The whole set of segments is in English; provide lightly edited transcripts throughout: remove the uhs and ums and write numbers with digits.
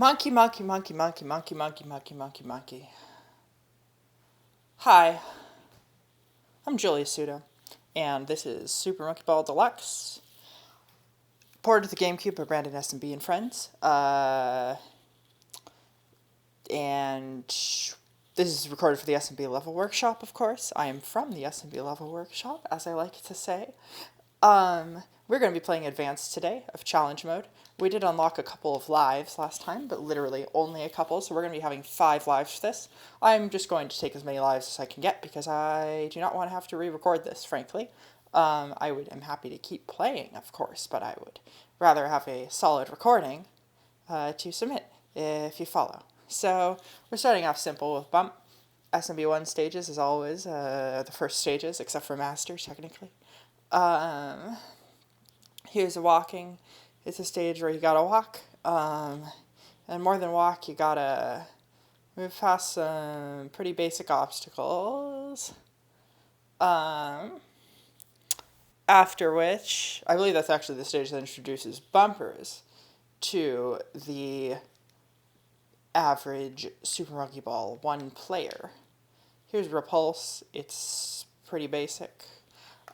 Monkey, monkey, monkey, monkey, monkey, monkey, monkey, monkey, monkey. Hi, I'm Julius Sudo, and this is Super Monkey Ball Deluxe, ported to the GameCube by BrandonSMB and friends. And this is recorded for the SMB Level Workshop, of course. I am from the SMB Level Workshop, as I like to say. We're going to be playing Advanced today of Challenge Mode. We did unlock a couple of lives last time, but literally only a couple, so we're going to be having 5 lives for this. I'm just going to take as many lives as I can get because I do not want to have to re-record this, frankly. I'm happy to keep playing, of course, but I would rather have a solid recording to submit, if you follow. So we're starting off simple with Bump. SMB1 stages, as always, the first stages, except for Masters, technically. Here's a walking. It's a stage where you gotta walk. And more than walk, you gotta move past some pretty basic obstacles. After which, I believe that's actually the stage that introduces bumpers to the average Super Monkey Ball 1 player. Here's Repulse. It's pretty basic.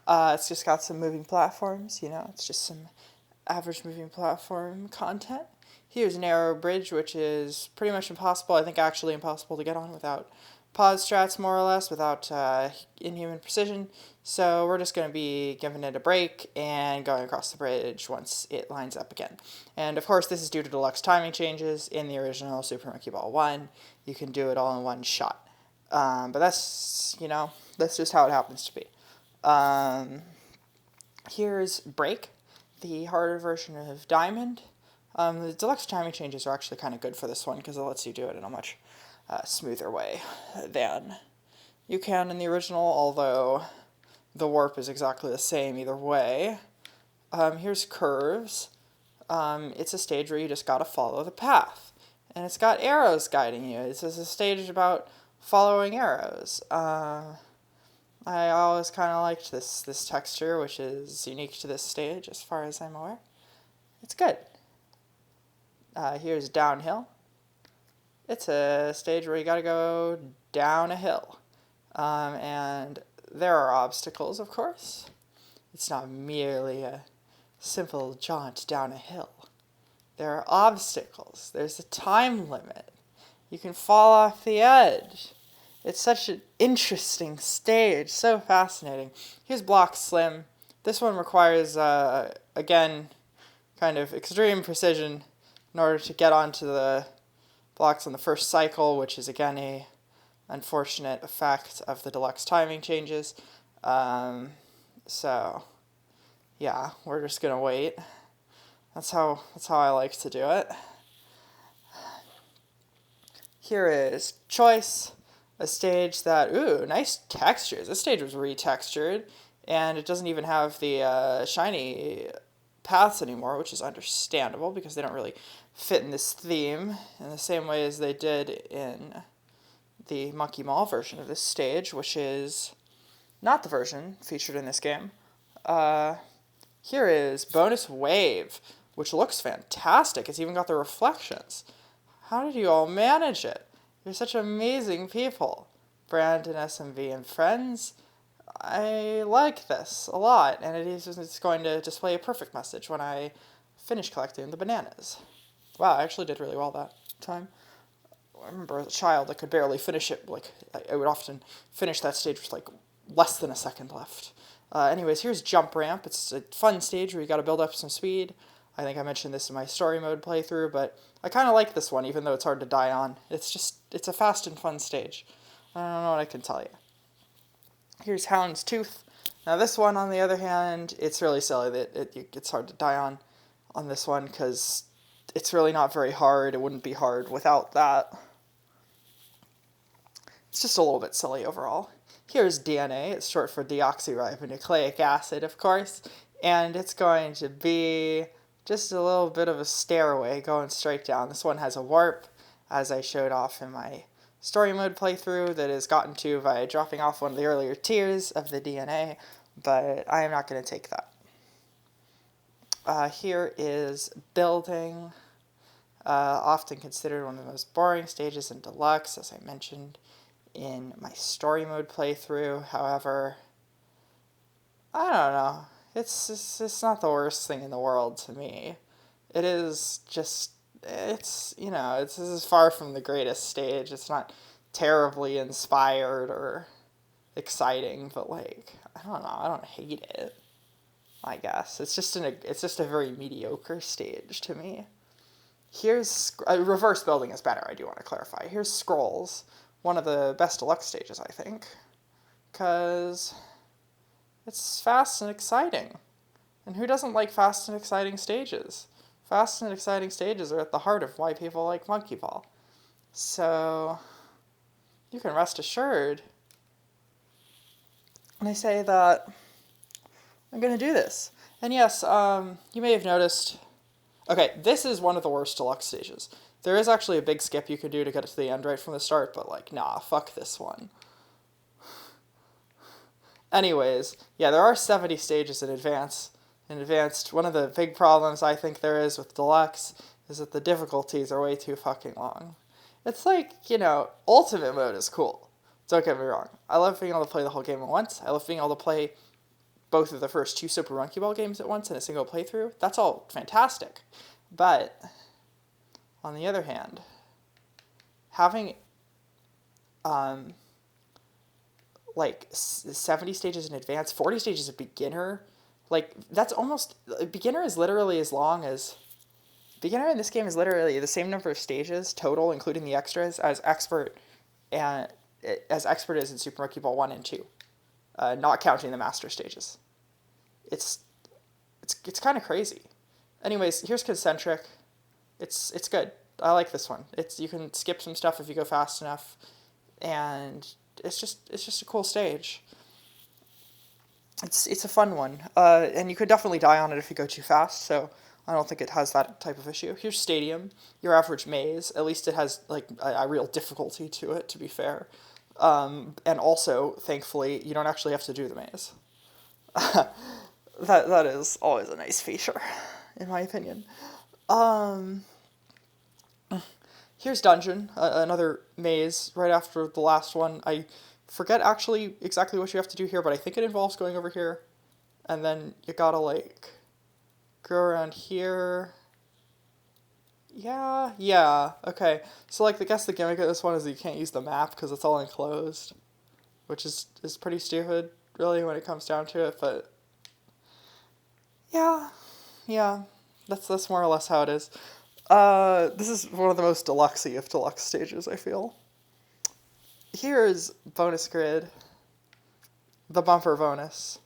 It's just got some moving platforms, it's just some average moving platform content. Here's Narrow Bridge, which is pretty much impossible, I think actually impossible to get on without pause strats, more or less, without inhuman precision. So we're just going to be giving it a break and going across the bridge once it lines up again. And of course, this is due to deluxe timing changes. In the original Super Monkey Ball 1, you can do it all in one shot. But that's just how it happens to be. Here's Break, the harder version of Diamond. The deluxe timing changes are actually kind of good for this one because it lets you do it in a much smoother way than you can in the original, although the warp is exactly the same either way. Here's Curves. It's a stage where you just gotta follow the path. And it's got arrows guiding you. It's a stage about following arrows. I always kind of liked this texture, which is unique to this stage as far as I'm aware. It's good. Here's Downhill. It's a stage where you gotta go down a hill. And there are obstacles, of course. It's not merely a simple jaunt down a hill. There are obstacles. There's a time limit. You can fall off the edge. It's such an interesting stage, so fascinating. Here's Block Slim. This one requires, again, kind of extreme precision in order to get onto the blocks on the first cycle, which is, again, a unfortunate effect of the deluxe timing changes. So, yeah, we're just going to wait. That's how I like to do it. Here is Choice. A stage that, nice textures. This stage was retextured, and it doesn't even have the shiny paths anymore, which is understandable because they don't really fit in this theme in the same way as they did in the Monkey Mall version of this stage, which is not the version featured in this game. Here is Bonus Wave, which looks fantastic. It's even got the reflections. How did you all manage it? You're such amazing people. BrandonSMB and friends. I like this a lot, and it's going to display a perfect message when I finish collecting the bananas. Wow, I actually did really well that time. I remember as a child, I could barely finish it. I would often finish that stage with, less than a second left. Anyways, here's Jump Ramp. It's a fun stage where you gotta build up some speed. I think I mentioned this in my story mode playthrough, but I kind of like this one, even though it's hard to die on. It's a fast and fun stage. I don't know what I can tell you. Here's Hound's Tooth. Now this one, on the other hand, it's really silly that it's hard to die on this one, because it's really not very hard. It wouldn't be hard without that. It's just a little bit silly overall. Here's DNA. It's short for deoxyribonucleic acid, of course, and it's going to be just a little bit of a stairway going straight down. This one has a warp, as I showed off in my story mode playthrough, that is gotten to by dropping off one of the earlier tiers of the DNA, but I am not going to take that. Here is Building. Often considered one of the most boring stages in Deluxe, as I mentioned in my story mode playthrough. However, I don't know. It's not the worst thing in the world to me. It is just, this is far from the greatest stage. It's not terribly inspired or exciting, but like, I don't know. I don't hate it. I guess it's just a very mediocre stage to me. Here's reverse building is better. I do want to clarify. Here's Scrolls, one of the best Deluxe stages, I think, because it's fast and exciting. And who doesn't like fast and exciting stages? Fast and exciting stages are at the heart of why people like Monkey Ball. So you can rest assured when I say that I'm going to do this. And yes, you may have noticed. Okay, this is one of the worst Deluxe stages. There is actually a big skip you can do to get to the end right from the start, but like, nah, fuck this one. Anyways, yeah, there are 70 stages in advanced. One of the big problems I think there is with Deluxe is that the difficulties are way too fucking long. It's like, Ultimate mode is cool. Don't get me wrong. I love being able to play the whole game at once. I love being able to play both of the first 2 Super Monkey Ball games at once in a single playthrough. That's all fantastic. But, on the other hand, having, 70 stages in advanced, 40 stages of beginner, beginner is literally as long as, beginner in this game is literally the same number of stages total, including the extras, as expert is in Super Monkey Ball 1 and 2, not counting the master stages. It's kind of crazy. Anyways, here's Concentric. It's good. I like this one. You can skip some stuff if you go fast enough, and it's just a cool stage. It's a fun one, and you could definitely die on it if you go too fast. So I don't think it has that type of issue. Here's Stadium, your average maze. At least it has like a real difficulty to it, to be fair. And also, thankfully, you don't actually have to do the maze. That is always a nice feature, in my opinion. Here's Dungeon, another maze right after the last one. I forget actually exactly what you have to do here, but I think it involves going over here, and then you gotta go around here. Yeah, okay. So I guess the gimmick of this one is that you can't use the map because it's all enclosed, which is pretty stupid, really, when it comes down to it, but yeah, that's more or less how it is. This is one of the most deluxe-y of Deluxe stages, I feel. Here's Bonus Grid, the bumper bonus.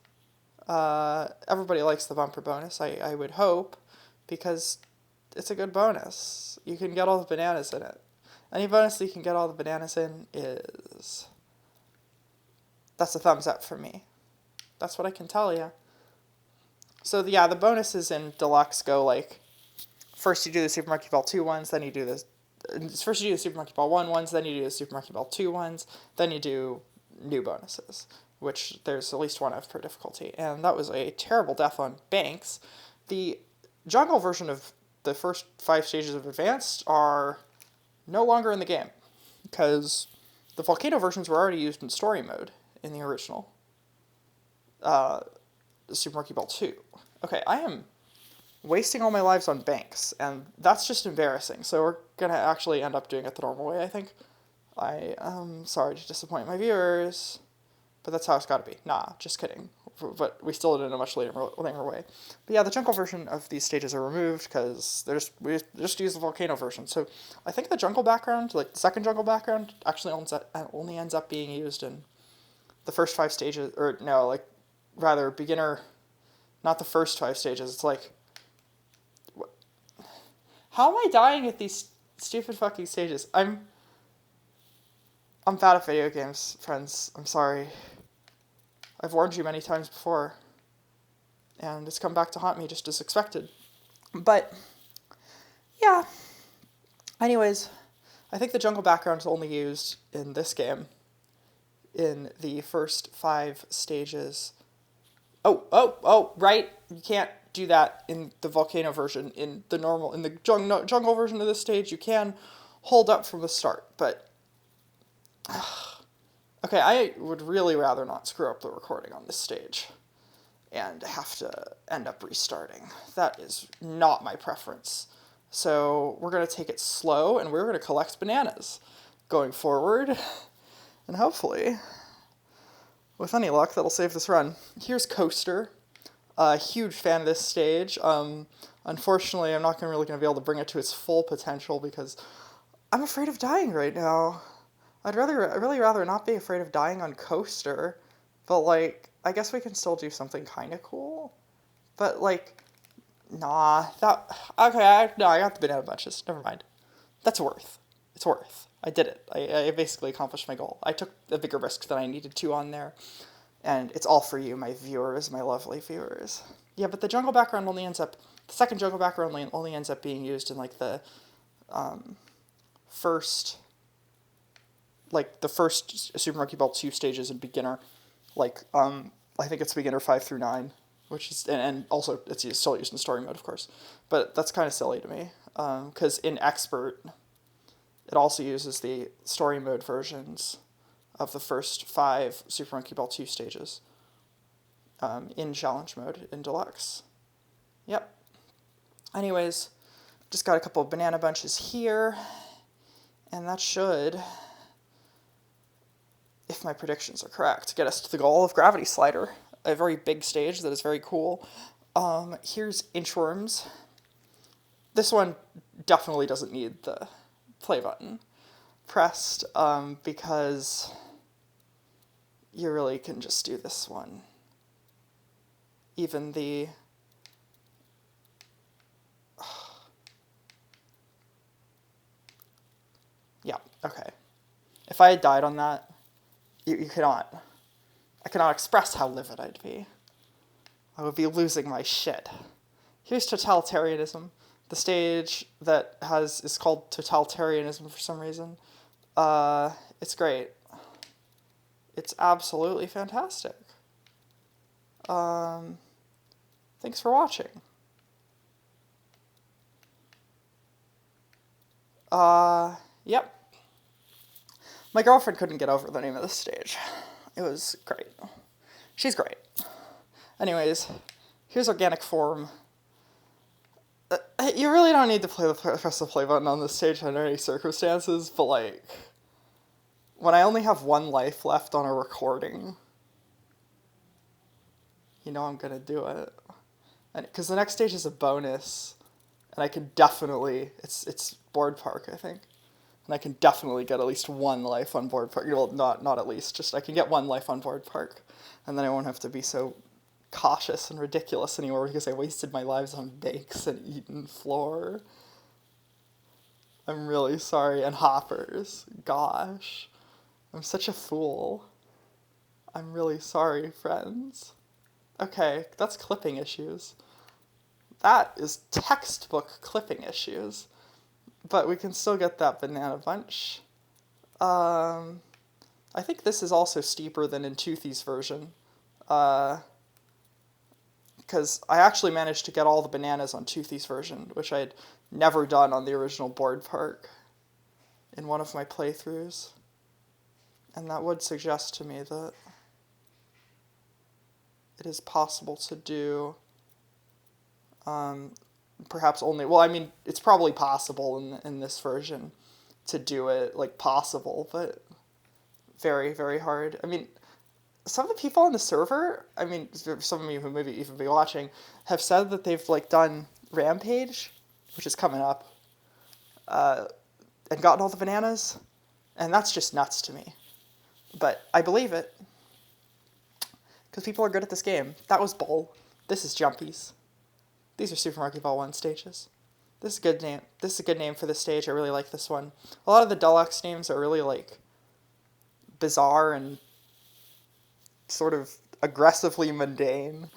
Everybody likes the bumper bonus, I would hope, because it's a good bonus. You can get all the bananas in it. Any bonus that you can get all the bananas in that's a thumbs up for me. That's what I can tell you. So the bonuses in Deluxe go first you do the Super Monkey Ball 2 ones, then you do this. First you do the Super Monkey Ball 1 ones, then you do the Super Monkey Ball 2 ones, then you do new bonuses, which there's at least one of per difficulty. And that was a terrible death on Banks. The jungle version of the first 5 stages of Advanced are no longer in the game, because the volcano versions were already used in story mode in the original Super Monkey Ball 2. Okay, I am wasting all my lives on Banks, and that's just embarrassing. So we're going to actually end up doing it the normal way, I think. I am sorry to disappoint my viewers, but that's how it's got to be. Nah, just kidding. But we still did it in a much later way. But yeah, the jungle version of these stages are removed because we just use the volcano version. So I think the jungle background, the second jungle background, actually only ends up being used in the first 5 stages, or no, rather beginner, not the first 5 stages. It's how am I dying at these stupid fucking stages? I'm bad at video games, friends. I'm sorry. I've warned you many times before, and it's come back to haunt me just as expected. But, yeah. Anyways, I think the jungle background is only used in this game in the first 5 stages. Oh, right. You can't do that in the volcano version. In the jungle version of this stage, you can hold up from the start, but okay, I would really rather not screw up the recording on this stage and have to end up restarting. That is not my preference. So we're going to take it slow, and we're going to collect bananas going forward. And hopefully, with any luck, that'll save this run. Here's Coaster. Huge fan of this stage. Unfortunately, I'm not really going to be able to bring it to its full potential because I'm afraid of dying right now. I'd really rather not be afraid of dying on Coaster, but, like, I guess we can still do something kind of cool. But, like, nah, okay, I got the banana bunches. Never mind. That's worth. It's worth. I did it. I basically accomplished my goal. I took a bigger risk than I needed to on there. And it's all for you, my viewers, my lovely viewers. Yeah, but the second jungle background only ends up being used in, like, the first Super Monkey Ball 2 stages in beginner. Like, I think it's beginner 5 through 9, which is, and also it's still used in story mode, of course. But that's kind of silly to me, because in expert, it also uses the story mode versions of the first 5 Super Monkey Ball 2 stages in challenge mode in Deluxe. Yep. Anyways, just got a couple of banana bunches here, and that should, if my predictions are correct, get us to the goal of Gravity Slider, a very big stage that is very cool. Here's Inchworms. This one definitely doesn't need the play button pressed, because you really can just do this one. Even the... yeah, okay. If I had died on that, I cannot express how livid I'd be. I would be losing my shit. Here's Totalitarianism. The stage that is called Totalitarianism for some reason. It's great. It's absolutely fantastic. Thanks for watching. Yep. My girlfriend couldn't get over the name of this stage. It was great. She's great. Anyways, here's Organic Form. You really don't need to press the play button on this stage under any circumstances, but, like, when I only have 1 life left on a recording, you know I'm gonna do it. Because the next stage is a bonus, and I can definitely, it's Board Park, I think. And I can definitely get at least 1 life on Board Park. Well, not at least, just I can get 1 life on Board Park. And then I won't have to be so cautious and ridiculous anymore because I wasted my lives on bakes and eaten floor. I'm really sorry. And hoppers. Gosh. I'm such a fool. I'm really sorry, friends. Okay, that's clipping issues. That is textbook clipping issues. But we can still get that banana bunch. I think this is also steeper than in Toothy's version. Because I actually managed to get all the bananas on Toothy's version, which I had never done on the original Board Park in one of my playthroughs. And that would suggest to me that it is possible to do perhaps only, well, I mean, it's probably possible in this version to do it, like, possible, but very, very hard. I mean, some of the people on the server, I mean, some of you who maybe even be watching, have said that they've, like, done Rampage, which is coming up, and gotten all the bananas, and that's just nuts to me. But I believe it, because people are good at this game. That was Bowl. This is Jumpies. These are Super Monkey Ball 1 stages. This is a good name. This is a good name for this stage. I really like this one. A lot of the Deluxe names are really, like, bizarre and sort of aggressively mundane,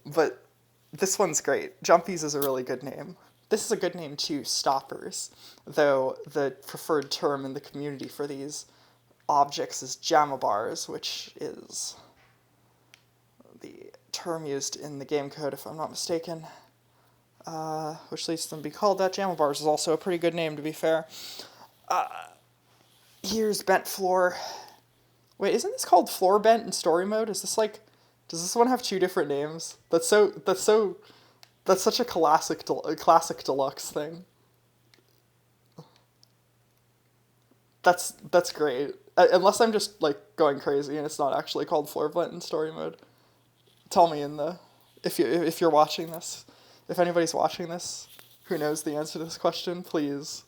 but this one's great. Jumpies is a really good name. This is a good name too, Stoppers, though the preferred term in the community for these objects is Jamabars, which is the term used in the game code, if I'm not mistaken. which leads to them to be called that. JAML bars is also a pretty good name, to be fair. Here's bent floor. Wait, isn't this called floor bent in story mode? Is this like, does this one have two different names? That's such a classic deluxe thing. That's great. Unless I'm just like going crazy and it's not actually called floor bent in story mode. Tell me in the if you're watching this, if anybody's watching this who knows the answer to this question, please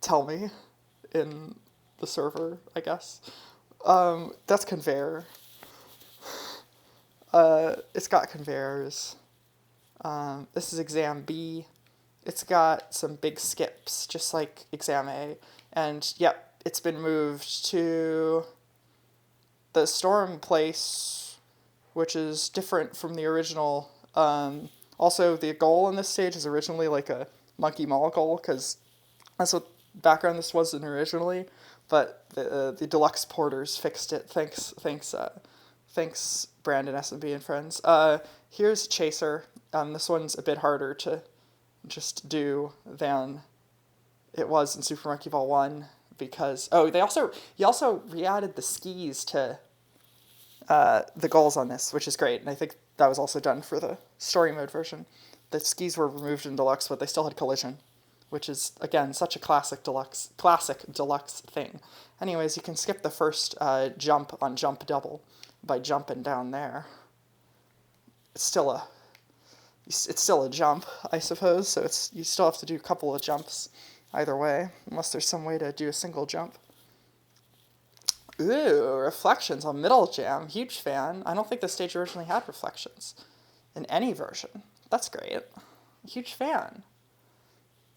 tell me in the server, I guess. That's conveyor. It's got conveyors. This is exam B. It's got some big skips, just like exam A. And yep, it's been moved to the storm place, which is different from the original. Also, the goal in this stage is originally like a monkey mall goal, because that's what background this wasn't originally. But the deluxe porters fixed it. Thanks, BrandonSMB and friends. Here's Chaser. This one's a bit harder to just do than it was in Super Monkey Ball 1 because he also re-added the skis to the goals on this, which is great, and I think that was also done for the story mode version. The skis were removed in Deluxe, but they still had collision, which is again such a classic deluxe thing. Anyways, you can skip the first jump on jump double by jumping down there. It's still a jump, I suppose, so you still have to do a couple of jumps either way, unless there's some way to do a single jump. Ooh, reflections on Middle Jam. Huge fan. I don't think the stage originally had reflections in any version. That's great. Huge fan.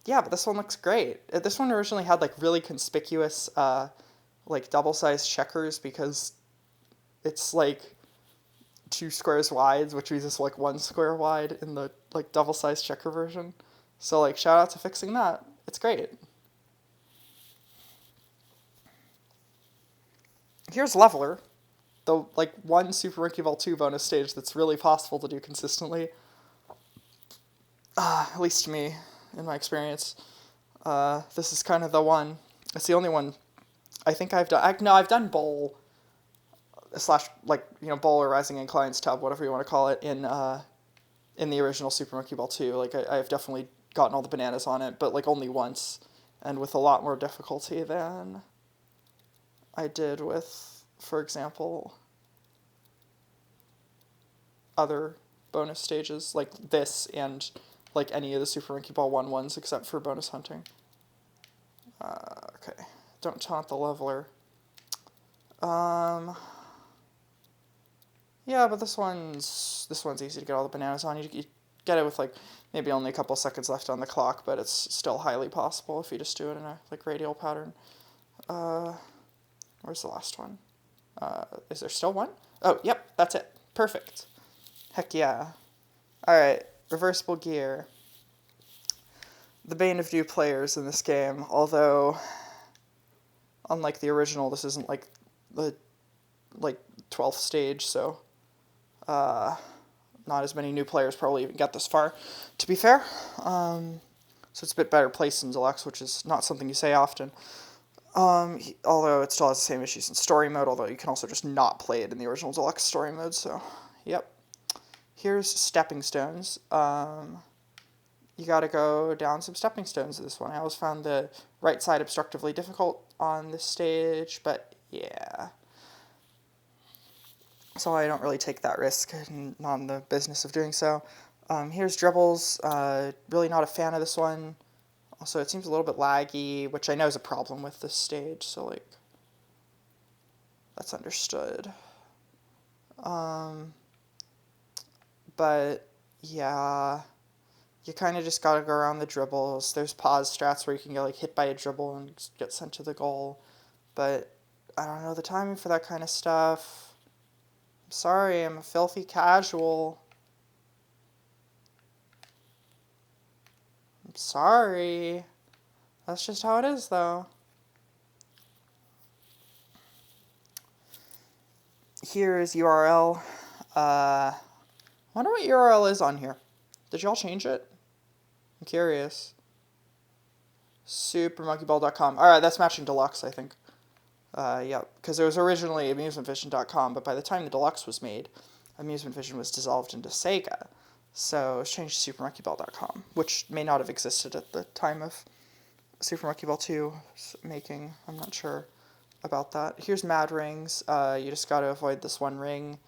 Yeah, but this one looks great. This one originally had like really conspicuous like double-sized checkers because it's like 2 squares wide, which means it's like 1 square wide in the like double-sized checker version. So like shout out to fixing that. It's great. Here's Leveler, the like one Super Monkey Ball 2 bonus stage that's really possible to do consistently. At least to me, in my experience. This is kind of the one. It's the only one I think I've done. I've done bowl / like bowl or rising inclines tub, whatever you want to call it, in the original Super Monkey Ball 2. Like I've definitely gotten all the bananas on it, but like only once, and with a lot more difficulty than I did with, for example, other bonus stages like this and like any of the Super Monkey Ball 1 ones except for bonus hunting. Okay, don't taunt the leveler. Yeah, but this one's easy to get all the bananas on. You get it with like maybe only a couple seconds left on the clock, but it's still highly possible if you just do it in a like radial pattern. Where's the last one? Is there still one? Oh, yep, that's it. Perfect. Heck yeah. Alright, reversible gear. The bane of new players in this game, although unlike the original, this isn't like the 12th stage, so not as many new players probably even get this far, to be fair. So it's a bit better placed in Deluxe, which is not something you say often. Although it still has the same issues in story mode, although you can also just not play it in the original Deluxe story mode, so, yep. Here's stepping stones. You gotta go down some stepping stones this one. I always found the right side obstructively difficult on this stage, but yeah. So I don't really take that risk, and not in the business of doing so. Here's dribbles. Really not a fan of this one. Also, it seems a little bit laggy, which I know is a problem with this stage, so, like, that's understood. But, yeah, you kind of just gotta go around the dribbles. There's pause strats where you can get, like, hit by a dribble and get sent to the goal. But, I don't know the timing for that kind of stuff. I'm sorry, I'm a filthy casual. I'm sorry. That's just how it is, though. Here is URL. I wonder what URL is on here. Did y'all change it? I'm curious. Supermonkeyball.com. Alright, that's matching Deluxe, I think. Yeah, because it was originally amusementvision.com, but by the time the Deluxe was made, Amusement Vision was dissolved into Sega. So it was changed to supermonkeyball.com, which may not have existed at the time of Super Monkey Ball 2's making. I'm not sure about that. Here's Mad Rings. You just got to avoid this one ring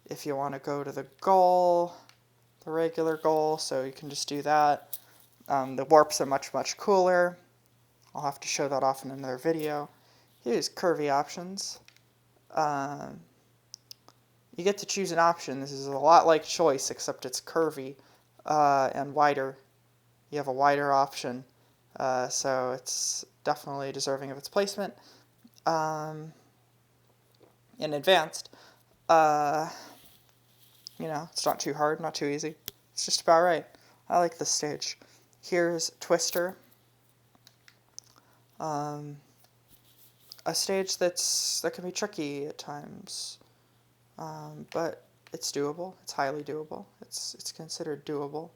if you want to go to the goal, the regular goal, so you can just do that. The warps are much, much cooler. I'll have to show that off in another video. Here's curvy options. You get to choose an option. This is a lot like choice, except it's curvy and wider. You have a wider option, so it's definitely deserving of its placement. In advanced, it's not too hard, not too easy. It's just about right. I like this stage. Here's Twister. A stage that can be tricky at times, but it's doable. It's highly doable. It's considered doable.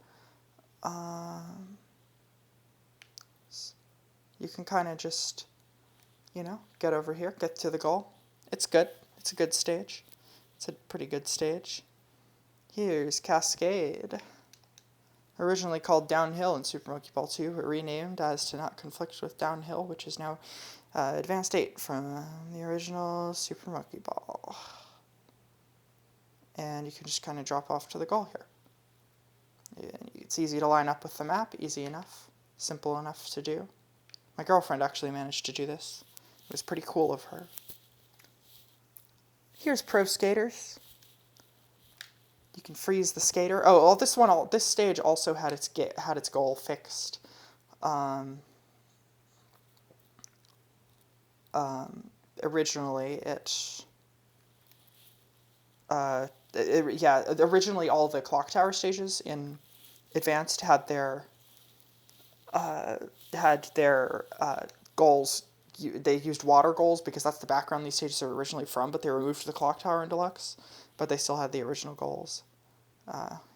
You can kind of just, get over here, get to the goal. It's good. It's a good stage. It's a pretty good stage. Here's Cascade. Originally called Downhill in Super Monkey Ball 2, but renamed as to not conflict with Downhill, which is now Advanced 8 from the original Super Monkey Ball. And you can just kind of drop off to the goal here. It's easy to line up with the map, easy enough, simple enough to do. My girlfriend actually managed to do this. It was pretty cool of her. Here's Pro Skaters. You can freeze the skater. Oh, this stage also had its goal fixed. Originally, originally all the clock tower stages in Advanced had their goals. They used water goals because that's the background these stages are originally from, but they were moved to the clock tower in Deluxe, but they still had the original goals.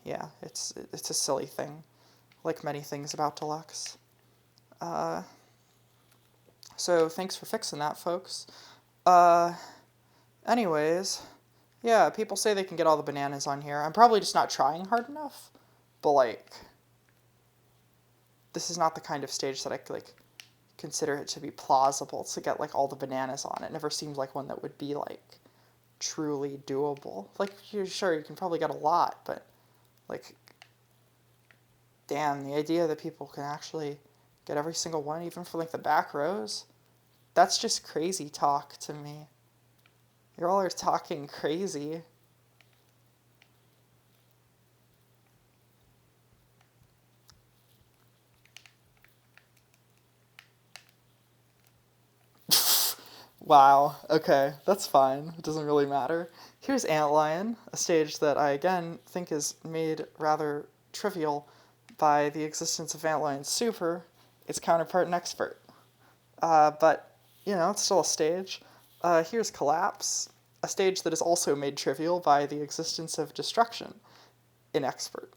It's a silly thing, like many things about Deluxe. So thanks for fixing that, folks. Anyways, yeah, people say they can get all the bananas on here. I'm probably just not trying hard enough, but this is not the kind of stage that I consider it to be plausible to get all the bananas on. It never seemed like one that would be truly doable. You're sure you can probably get a lot, but damn, the idea that people can actually get every single one, even for the back rows, that's just crazy talk to me. You all are talking crazy. Wow, okay, that's fine. It doesn't really matter. Here's Antlion, a stage that I, again, think is made rather trivial by the existence of Antlion Super, its counterpart in Expert. But, it's still a stage. Here's Collapse, a stage that is also made trivial by the existence of Destruction in Expert.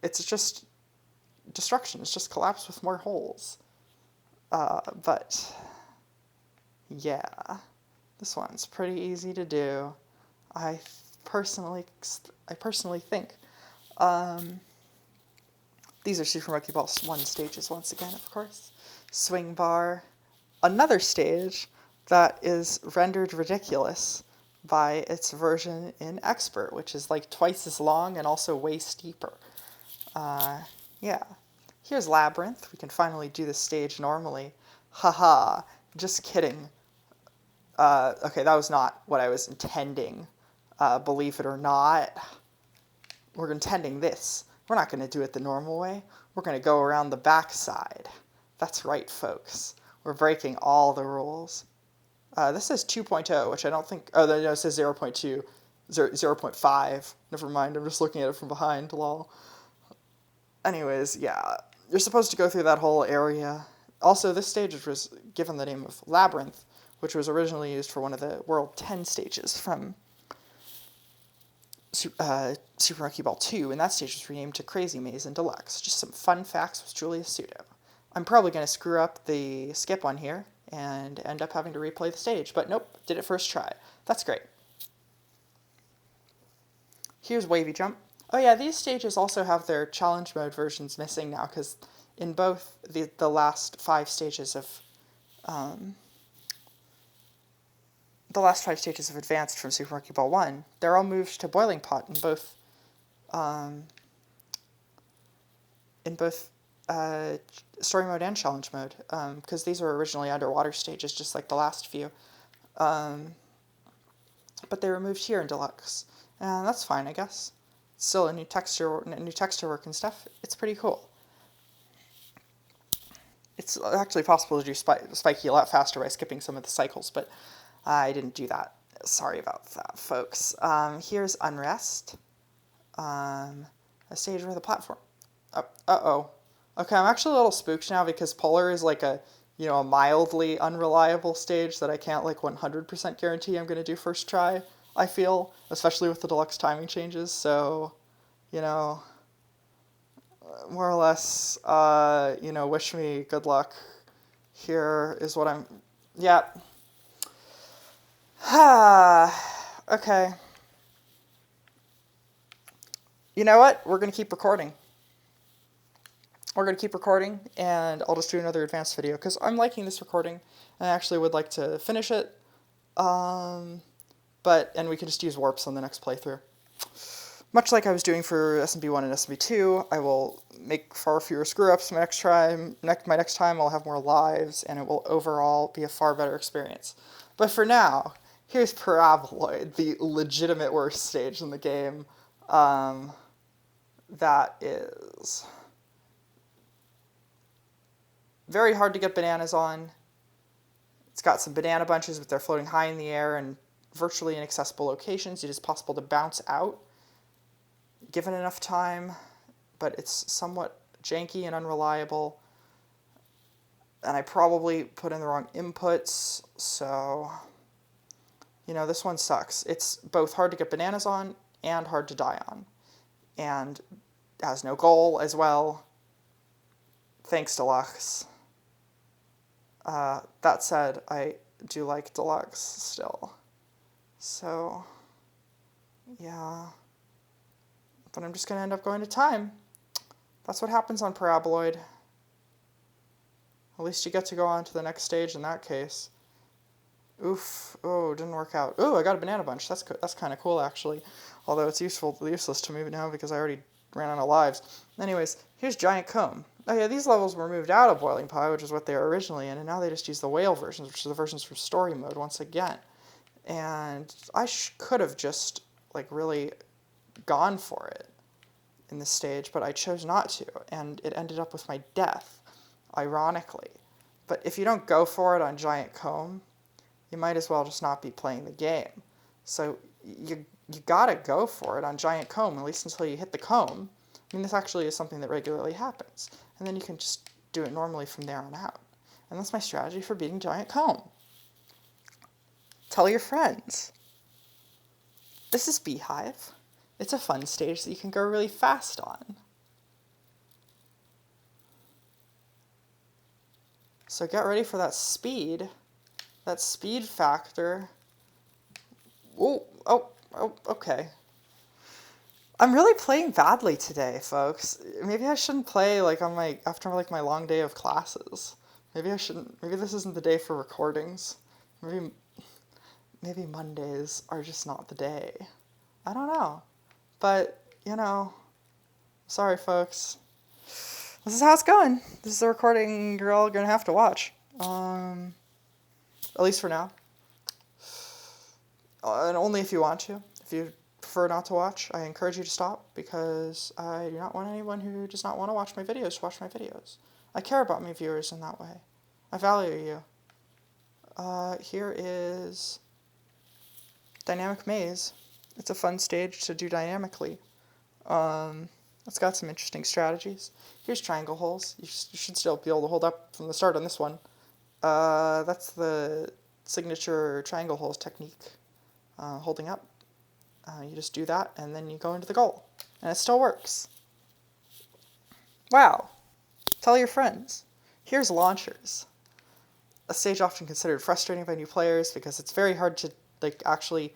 It's just Destruction. It's just Collapse with more holes. But, yeah, this one's pretty easy to do. I personally think. These are Super Monkey Ball 1 stages once again, of course. Swing Bar, another stage that is rendered ridiculous by its version in Expert, which is twice as long and also way steeper. Yeah. Here's Labyrinth. We can finally do this stage normally. Haha, just kidding. Okay, that was not what I was intending. Believe it or not. We're intending this. We're not going to do it the normal way. We're going to go around the backside. That's right, folks. We're breaking all the rules. This says 2.0, which I don't think... Oh, no, it says 0.2, 0.5. Never mind, I'm just looking at it from behind, lol. Anyways, yeah. You're supposed to go through that whole area. Also, this stage was given the name of Labyrinth, which was originally used for one of the World 10 stages from Super Monkey Ball 2, and that stage was renamed to Crazy Maze in Deluxe. Just some fun facts with Julius Pseudo. I'm probably going to screw up the skip on here and end up having to replay the stage, but nope, did it first try. That's great. Here's Wavy Jump. Oh yeah, these stages also have their challenge mode versions missing now, because in both the last 5 stages of Advanced from Super Monkey Ball 1, they're all moved to Boiling Pot in both story mode and challenge mode, because these were originally underwater stages, just like the last few. But they were moved here in Deluxe, and that's fine, I guess. Still a new texture work and stuff. It's pretty cool. It's actually possible to do Spiky a lot faster by skipping some of the cycles, but I didn't do that. Sorry about that, folks. Here's Unrest, a stage with a platform. Uh-oh. Okay, I'm actually a little spooked now because Polar is like a mildly unreliable stage that I can't like 100% guarantee I'm going to do first try, I feel, especially with the Deluxe timing changes, so, more or less, wish me good luck. Here is what I'm, yeah. Okay. You know what? We're going to keep recording. And I'll just do another advanced video, because I'm liking this recording, and I actually would like to finish it, and we can just use warps on the next playthrough. Much like I was doing for SMB1 and SMB2, I will make far fewer screw-ups my next time. My next time I'll have more lives, and it will overall be a far better experience. But for now, here's Paraboloid, the legitimate worst stage in the game. That is very hard to get bananas on. It's got some banana bunches, but they're floating high in the air and virtually inaccessible locations. It is possible to bounce out given enough time, but it's somewhat janky and unreliable. And I probably put in the wrong inputs, so, this one sucks. It's both hard to get bananas on and hard to die on. And has no goal as well. Thanks, Deluxe. That said, I do like Deluxe still. So, yeah. But I'm just going to end up going to time. That's what happens on Paraboloid. At least you get to go on to the next stage in that case. Oof. Oh, didn't work out. Oh, I got a banana bunch. That's kind of cool, actually. Although it's useless to me now because I already ran out of lives. Anyways, here's Giant Comb. Oh yeah, these levels were moved out of Boiling Pot, which is what they were originally in, and now they just use the whale versions, which are the versions from story mode once again. And I could have just, really gone for it in this stage, but I chose not to, and it ended up with my death, ironically. But if you don't go for it on Giant Comb, you might as well just not be playing the game. So you gotta go for it on Giant Comb, at least until you hit the comb. I mean, this actually is something that regularly happens. And then you can just do it normally from there on out. And that's my strategy for beating Giant Comb. Tell your friends. This is Beehive. It's a fun stage that you can go really fast on. So get ready for that speed factor. Oh, okay. I'm really playing badly today, folks. Maybe I shouldn't play after my long day of classes. Maybe this isn't the day for recordings. Maybe Mondays are just not the day. I don't know. But, sorry, folks. This is how it's going. This is the recording you're all going to have to watch. At least for now. And only if you want to. If you prefer not to watch, I encourage you to stop, because I do not want anyone who does not want to watch my videos to watch my videos. I care about my viewers in that way. I value you. Here is Dynamic Maze. It's a fun stage to do dynamically. It's got some interesting strategies. Here's Triangle Holes. You should still be able to hold up from the start on this one. That's the signature Triangle Holes technique. Holding up. You just do that, and then you go into the goal. And it still works. Wow. Tell your friends. Here's launchers. A stage often considered frustrating by new players because it's very hard to actually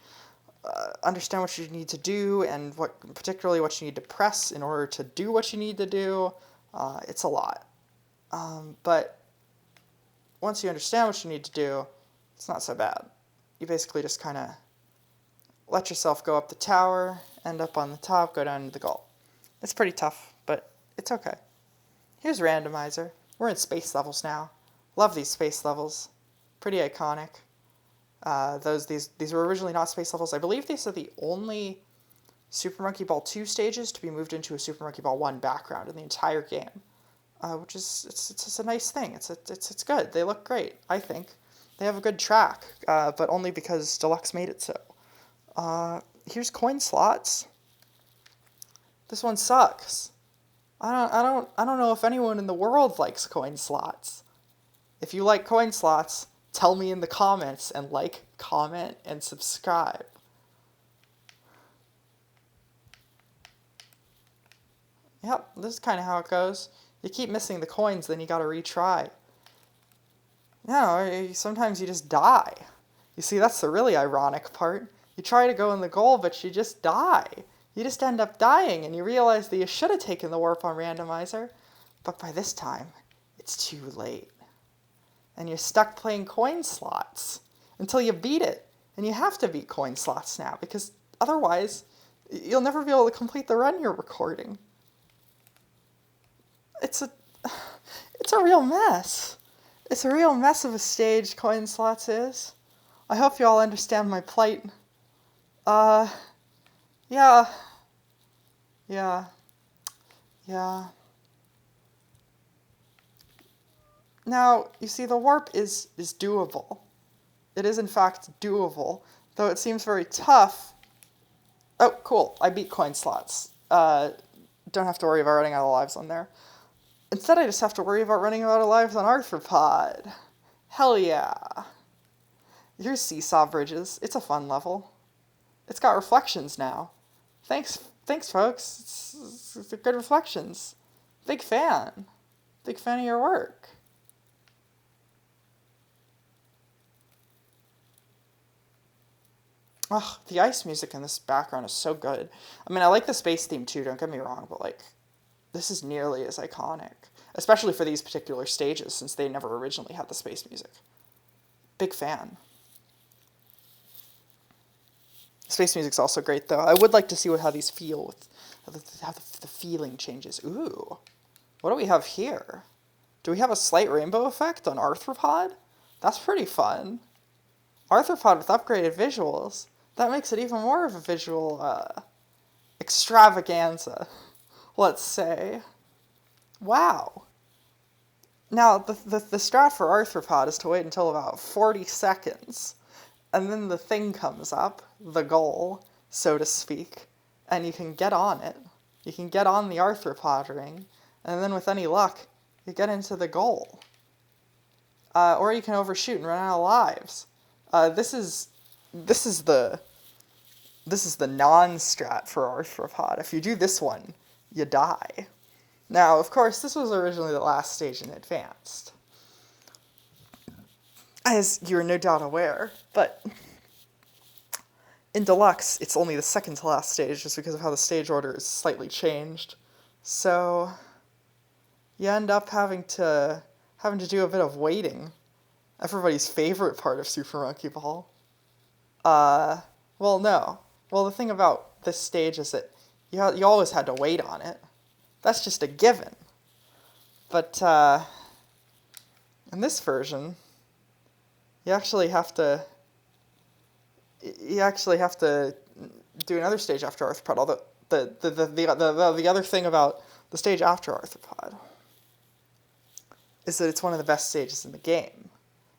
understand what you need to do and particularly what you need to press in order to do what you need to do. It's a lot. But once you understand what you need to do, it's not so bad. You basically just kind of let yourself go up the tower, end up on the top, go down to the goal. It's pretty tough, but it's okay. Here's Randomizer. We're in space levels now. Love these space levels. Pretty iconic. These were originally not space levels. I believe these are the only Super Monkey Ball 2 stages to be moved into a Super Monkey Ball 1 background in the entire game, which is it's a nice thing. It's good. They look great, I think. They have a good track, but only because Deluxe made it so. Here's coin slots. This one sucks. I don't know if anyone in the world likes coin slots. If you like coin slots, tell me in the comments and like, comment, and subscribe. Yep, this is kind of how it goes. You keep missing the coins, then you gotta retry. No, sometimes you just die. You see, that's the really ironic part. You try to go in the goal, but you just die. You just end up dying, and you realize that you should have taken the warp on Randomizer, but by this time, it's too late. And you're stuck playing coin slots until you beat it. And you have to beat coin slots now, because otherwise, you'll never be able to complete the run you're recording. It's a real mess. It's a real mess of a stage, coin slots is. I hope you all understand my plight. Yeah. Now, you see, the warp is doable. It is, in fact, doable, though it seems very tough. Oh, cool. I beat coin slots. Don't have to worry about running out of lives on there. Instead, I just have to worry about running out of lives on Arthropod. Hell yeah. Here's Seesaw Bridges. It's a fun level. It's got reflections now. Thanks, folks. It's good reflections. Big fan. Big fan of your work. Oh, the ice music in this background is so good. I mean, I like the space theme too, don't get me wrong, but this is nearly as iconic. Especially for these particular stages, since they never originally had the space music. Big fan. Space music's also great, though. I would like to see how these feel, with how the feeling changes. Ooh. What do we have here? Do we have a slight rainbow effect on Arthropod? That's pretty fun. Arthropod with upgraded visuals. That makes it even more of a visual extravaganza, let's say. Wow. Now, the strat for Arthropod is to wait until about 40 seconds, and then the thing comes up, the goal, so to speak, and you can get on it. You can get on the Arthropod ring, and then with any luck, you get into the goal. Or you can overshoot and run out of lives. This is the non-strat for Arthropod. If you do this one, you die. Now, of course, this was originally the last stage in Advanced, as you're no doubt aware, but in Deluxe, it's only the second to last stage just because of how the stage order is slightly changed. So you end up having to do a bit of waiting. Everybody's favorite part of Super Monkey Ball. Well, no. Well, the thing about this stage is that you always had to wait on it. That's just a given. But in this version, you actually have to do another stage after Arthropod. Although the other thing about the stage after Arthropod is that it's one of the best stages in the game.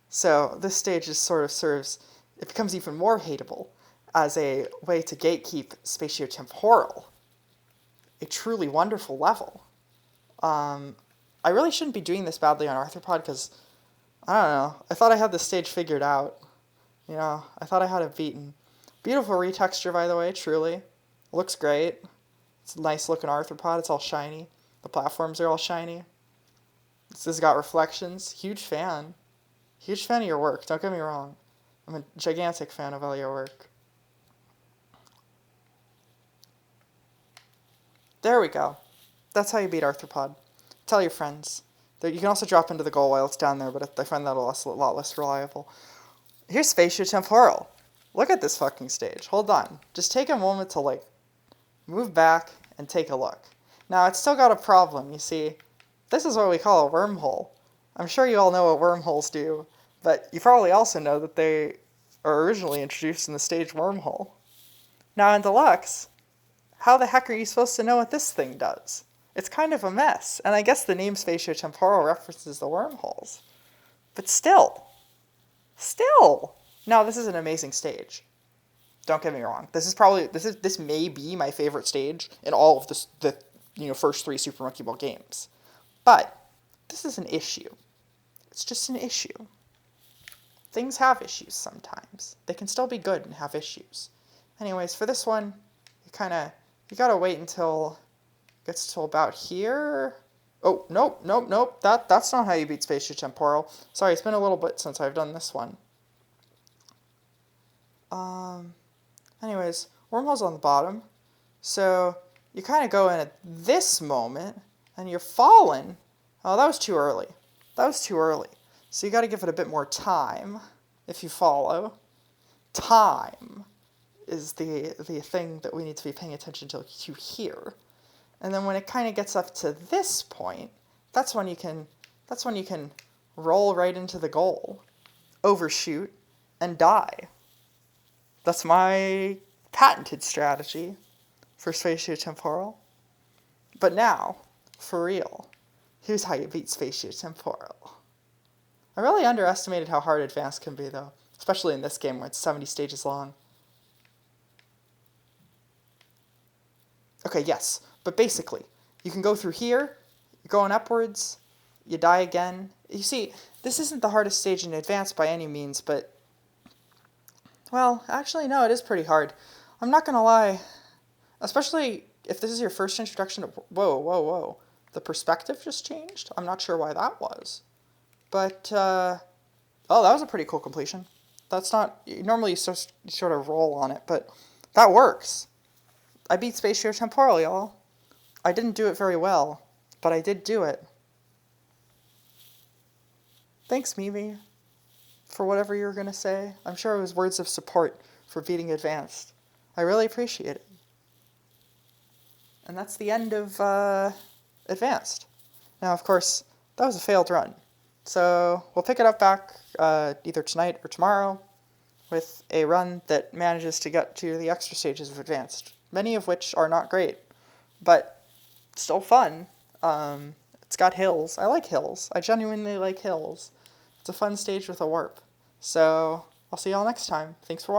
So this stage is sort of serves, it becomes even more hateable as a way to gatekeep spatiotemporal. A truly wonderful level. I really shouldn't be doing this badly on Arthropod because, I don't know, I thought I had the stage figured out. I thought I had it beaten. Beautiful retexture, by the way, truly. Looks great. It's a nice looking arthropod. It's all shiny. The platforms are all shiny. This has got reflections. Huge fan. Huge fan of your work, don't get me wrong. I'm a gigantic fan of all your work. There we go. That's how you beat arthropod. Tell your friends. You can also drop into the goal while it's down there, but I find that a lot less reliable. Here's spatiotemporal. Look at this fucking stage. Hold on. Just take a moment to, like, move back and take a look. Now, it's still got a problem, you see. This is what we call a wormhole. I'm sure you all know what wormholes do, but you probably also know that they are originally introduced in the stage wormhole. Now, in Deluxe, how the heck are you supposed to know what this thing does? It's kind of a mess, and I guess the name spatiotemporal references the wormholes. But still. Now, this is an amazing stage. Don't get me wrong. This may be my favorite stage in all of the first 3 Super Monkey Ball games. But this is an issue. It's just an issue. Things have issues sometimes. They can still be good and have issues. Anyways, for this one, you gotta wait until it gets to about here. Oh, nope. That's not how you beat spatiotemporal. Sorry, it's been a little bit since I've done this one. Anyways, wormhole's on the bottom. So you kind of go in at this moment, and you're falling. Oh, that was too early. So you got to give it a bit more time if you follow. Time is the thing that we need to be paying attention to here. And then when it kind of gets up to this point, that's when you can roll right into the goal, overshoot, and die. That's my patented strategy for spatiotemporal. But now, for real, here's how you beat spatiotemporal. I really underestimated how hard advanced can be, though, especially in this game where it's 70 stages long. Okay, yes, but basically, you can go through here, you're going upwards, you die again. You see, this isn't the hardest stage in advance by any means, but well, actually, no, it is pretty hard. I'm not gonna lie. Especially if this is your first introduction to... Whoa. The perspective just changed? I'm not sure why that was. But, oh, that was a pretty cool completion. That's not... Normally you sort of roll on it, but that works. I beat spatiotemporal, y'all. I didn't do it very well, but I did do it. Thanks, Mimi, for whatever you were going to say. I'm sure it was words of support for beating Advanced. I really appreciate it. And that's the end of Advanced. Now, of course, that was a failed run. So we'll pick it up back either tonight or tomorrow with a run that manages to get to the extra stages of Advanced, many of which are not great, but still fun. It's got hills. I like hills. I genuinely like hills. It's a fun stage with a warp. So I'll see y'all next time. Thanks for watching.